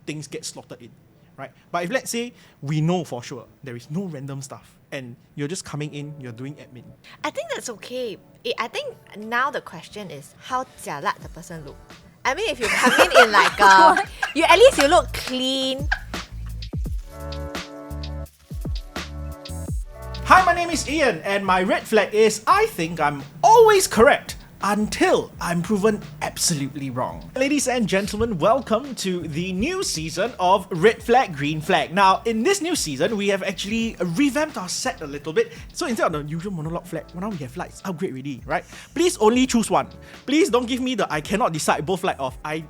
things get slotted in, right? But if let's say we know for sure there is no random stuff and you're just coming in, you're doing admin. I think that's okay. I think now the question is how jialat the person look. I mean, if you come in like you at least you look clean. Hi, my name is Ian, and my red flag is I think I'm always correct until I'm proven absolutely wrong. Ladies and gentlemen, welcome to the new season of Red Flag, Green Flag. Now, in this new season, we have actually revamped our set a little bit. So instead of the usual monologue flag, now we have lights upgrade already, right? Please only choose one. Please don't give me the I cannot decide both flag off. I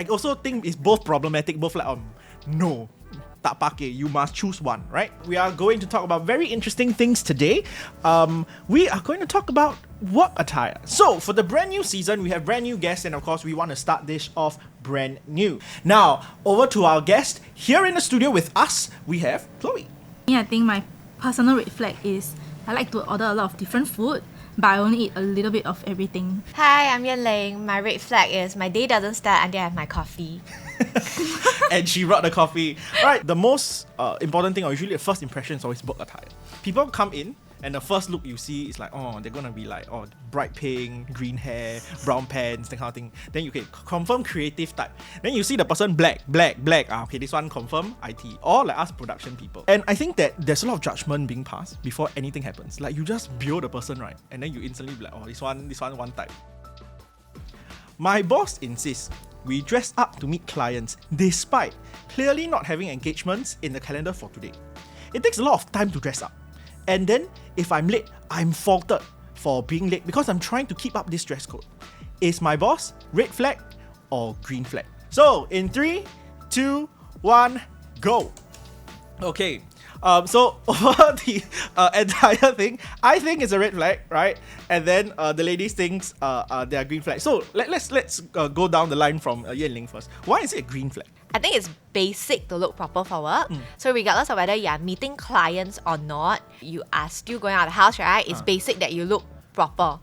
also think it's both problematic, both flag on. No. Tak pakai, you must choose one, right? We are going to talk about very interesting things today. We are going to talk about work attire. So, for the brand new season, we have brand new guests, and of course, we want to start this off brand new. Now, over to our guest. Here in the studio with us, we have Chloe. I think my personal red flag is I like to order a lot of different food, but I only eat a little bit of everything. Hi, I'm Yan Ling. My red flag is my day doesn't start until I have my coffee. And she brought the coffee. Right, the most important thing, or usually the first impression, is always work attire. People come in, and the first look you see is like, oh, they're gonna be like, oh, bright pink, green hair, brown pants, that kind of thing. Then you can confirm creative type. Then you see the person black. Okay, this one confirm IT. Or like us production people. And I think that there's a lot of judgment being passed before anything happens. Like you just build the person, right? And then you instantly be like, oh, this one one type. My boss insists we dress up to meet clients despite clearly not having engagements in the calendar for today. It takes a lot of time to dress up. And then if I'm late, I'm faulted for being late because I'm trying to keep up this dress code. Is my boss red flag or green flag? So in 3, 2, 1, go. Okay. So over the entire thing, I think it's a red flag, right? And then the ladies thinks they are green flag. So let's go down the line from Yan Ling first. Why is it a green flag? I think it's basic to look proper for work. So regardless of whether you are meeting clients or not, you are still going out of the house, right? It's basic that you look proper.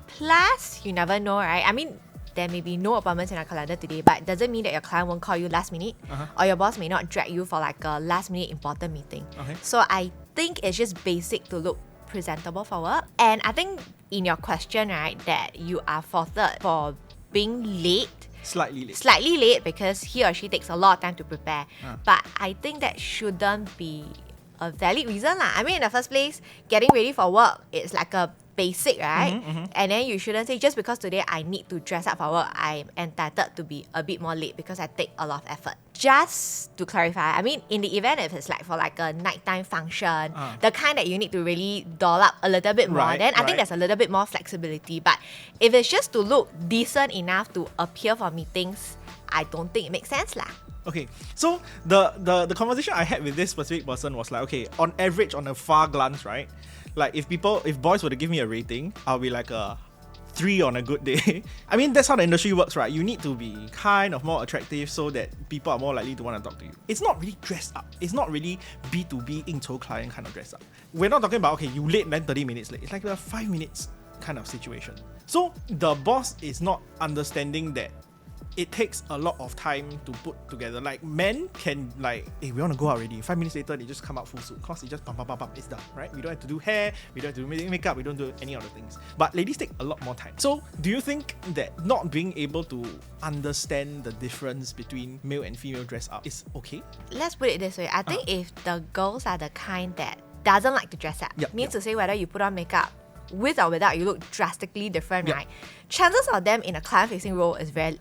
Plus, you never know, right? I mean, there may be no appointments in our calendar today, but it doesn't mean that your client won't call you last minute, or your boss may not drag you for like a last minute important meeting. So I think it's just basic to look presentable for work. And I think in your question, right, that you are faulted for being late. Slightly late because he or she takes a lot of time to prepare. But I think that shouldn't be a valid reason lah. I mean, in the first place, getting ready for work, it's like a basic, right? And then you shouldn't say just because today I need to dress up for work, I'm entitled to be a bit more late because I take a lot of effort. Just to clarify, I mean, in the event if it's like for like a nighttime function, the kind that you need to really doll up a little bit more, then I think there's a little bit more flexibility. But if it's just to look decent enough to appear for meetings, I don't think it makes sense lah. Okay, so the conversation I had with this specific person was like, okay, on average, on a far glance, right? Like if boys were to give me a rating, I'll be like a 3 on a good day. I mean, that's how the industry works, right? You need to be kind of more attractive so that people are more likely to want to talk to you. It's not really dressed up. It's not really B2B 应酬 client kind of dress up. We're not talking about, okay, you late then 30 minutes late. It's like a 5 minutes kind of situation. So the boss is not understanding that it takes a lot of time to put together. Like men can like, hey, we want to go out already. 5 minutes later, they just come out full suit. Cause it just pump, it's done, right? We don't have to do hair, we don't have to do makeup, we don't do any other things. But ladies take a lot more time. So do you think that not being able to understand the difference between male and female dress up is okay? Let's put it this way. I think if the girls are the kind that doesn't like to dress up, means to say whether you put on makeup with or without, you look drastically different, right? Chances of them in a client-facing role is very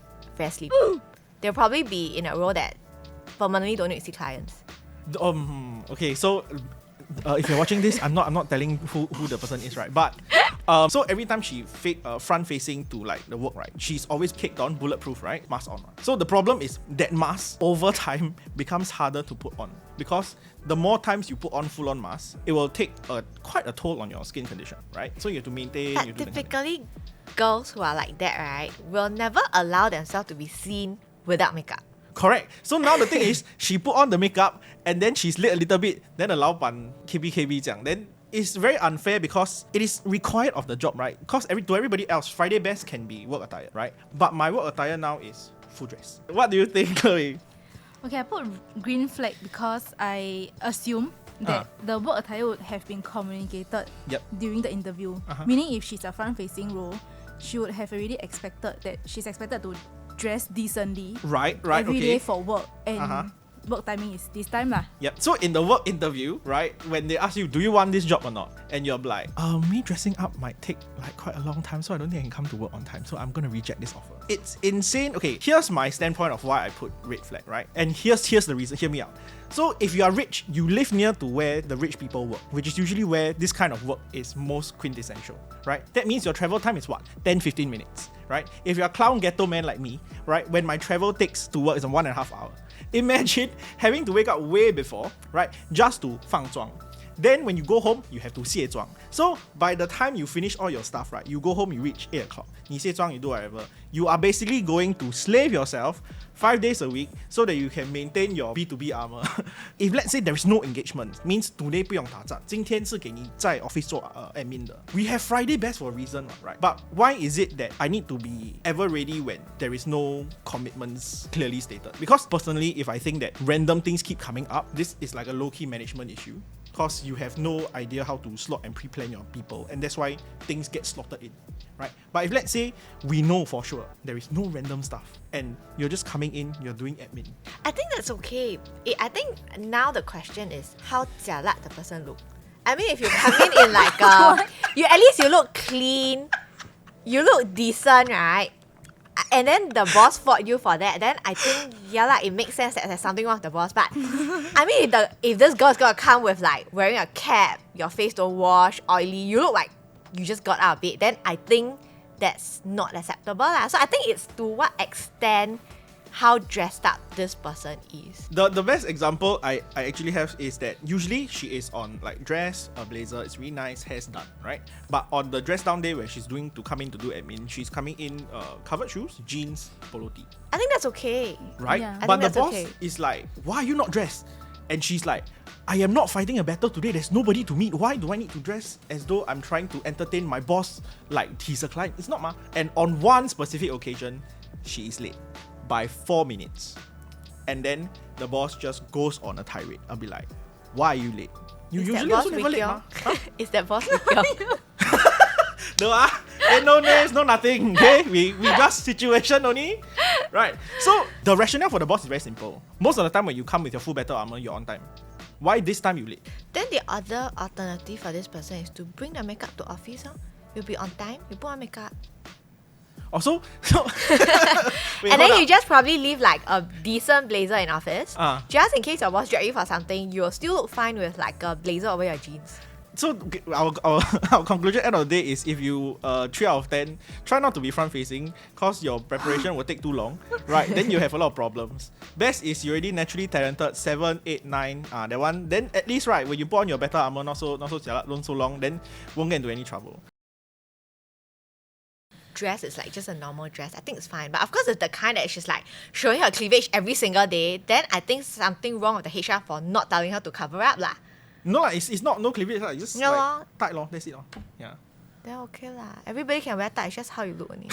sleepy. They'll probably be in a role that permanently don't need to see clients. Okay, so if you're watching this, I'm not telling who the person is, right? But so every time she front facing to like the work, right, she's always kicked on bulletproof, right? Mask on. So the problem is that mask over time becomes harder to put on because the more times you put on full on mask, it will take quite a toll on your skin condition, right? So you have to maintain. But typically, girls who are like that, right, will never allow themselves to be seen without makeup. Correct. So now the thing is, she put on the makeup and then she's late a little bit. Then the 老板 KB 这样 then it's very unfair because it is required of the job, right? Because to everybody else, Friday best can be work attire, right? But my work attire now is full dress. What do you think, Chloe? Okay, I put green flag because I assume that the work attire would have been communicated during the interview. Meaning if she's a front-facing role, she would have already expected that she's expected to dress decently every day for work, and work timing is this time lah. Yep. So in the work interview, right, when they ask you, do you want this job or not? And you're like, me dressing up might take like quite a long time, so I don't think I can come to work on time. So I'm gonna reject this offer. It's insane. Okay, here's my standpoint of why I put red flag, right? And here's the reason. Hear me out. So if you are rich, you live near to where the rich people work, which is usually where this kind of work is most quintessential, right? That means your travel time is what? 10-15 minutes, right? If you're a clown ghetto man like me, right, when my travel takes to work is 1.5 hours. Imagine having to wake up way before, right, just to 放妆. Then when you go home, you have to 卸妆. So by the time you finish all your stuff, right, you go home, you reach 8 o'clock. 你卸妆, you do whatever. You are basically going to slave yourself 5 days a week so that you can maintain your B2B armor. If let's say there is no engagement, means today 不用打仗，今天是给你在 office 做admin 的. We have Friday best for a reason, right? But why is it that I need to be ever ready when there is no commitments clearly stated? Because personally, if I think that random things keep coming up, this is like a low-key management issue. Because you have no idea how to slot and pre-plan your people, and that's why things get slotted in, right? But if let's say we know for sure there is no random stuff and you're just coming in, you're doing admin, I think that's okay. I think now the question is how jialat the person look. I mean, if you come in like you at least you look clean, you look decent, right? And then the boss fought you for that, then I think, it makes sense that there's something wrong with the boss. But I mean, if this girl's gonna come with like wearing a cap, your face don't wash, oily, you look like you just got out of bed, then I think that's not acceptable lah. So I think it's to what extent how dressed up this person is. The best example I actually have is that usually she is on like dress, a blazer, it's really nice, hair's done, right? But on the dress down day where she's to come in to do admin, she's coming in covered shoes, jeans, polo tee. I think that's okay. Right? Yeah. But the boss is like, why are you not dressed? And she's like, I am not fighting a battle today, there's nobody to meet. Why do I need to dress as though I'm trying to entertain my boss like he's a client? It's not ma. And on one specific occasion, she is late by 4 minutes. And then the boss just goes on a tirade. I'll be like, why are you late? You usually also never late, ma. Huh? Is that boss with you? No names, no nothing. Okay, we just situation only, right? So the rationale for the boss is very simple. Most of the time when you come with your full battle armor, you're on time. Why this time you late? Then the other alternative for this person is to bring the makeup to office. You'll be on time, you put on makeup. Also, wait, and then you just probably leave like a decent blazer in office. Just in case your boss drag you for something, you'll still look fine with like a blazer over your jeans. So our conclusion end of the day is if you 3 out of 10 try not to be front facing cause your preparation will take too long, right? Then you have a lot of problems. Best is you're already naturally talented 7, 8, 9 that one, then at least right when you put on your better armor not so jialat, don't so long, then won't get into any trouble. Dress is like just a normal dress, I think it's fine. But of course, it's the kind that she's like showing her cleavage every single day, then I think something wrong with the HR for not telling her to cover up lah. No, it's not no cleavage, it's just like tight, that's it. Yeah. Then okay lah. Everybody can wear tight, it's just how you look only.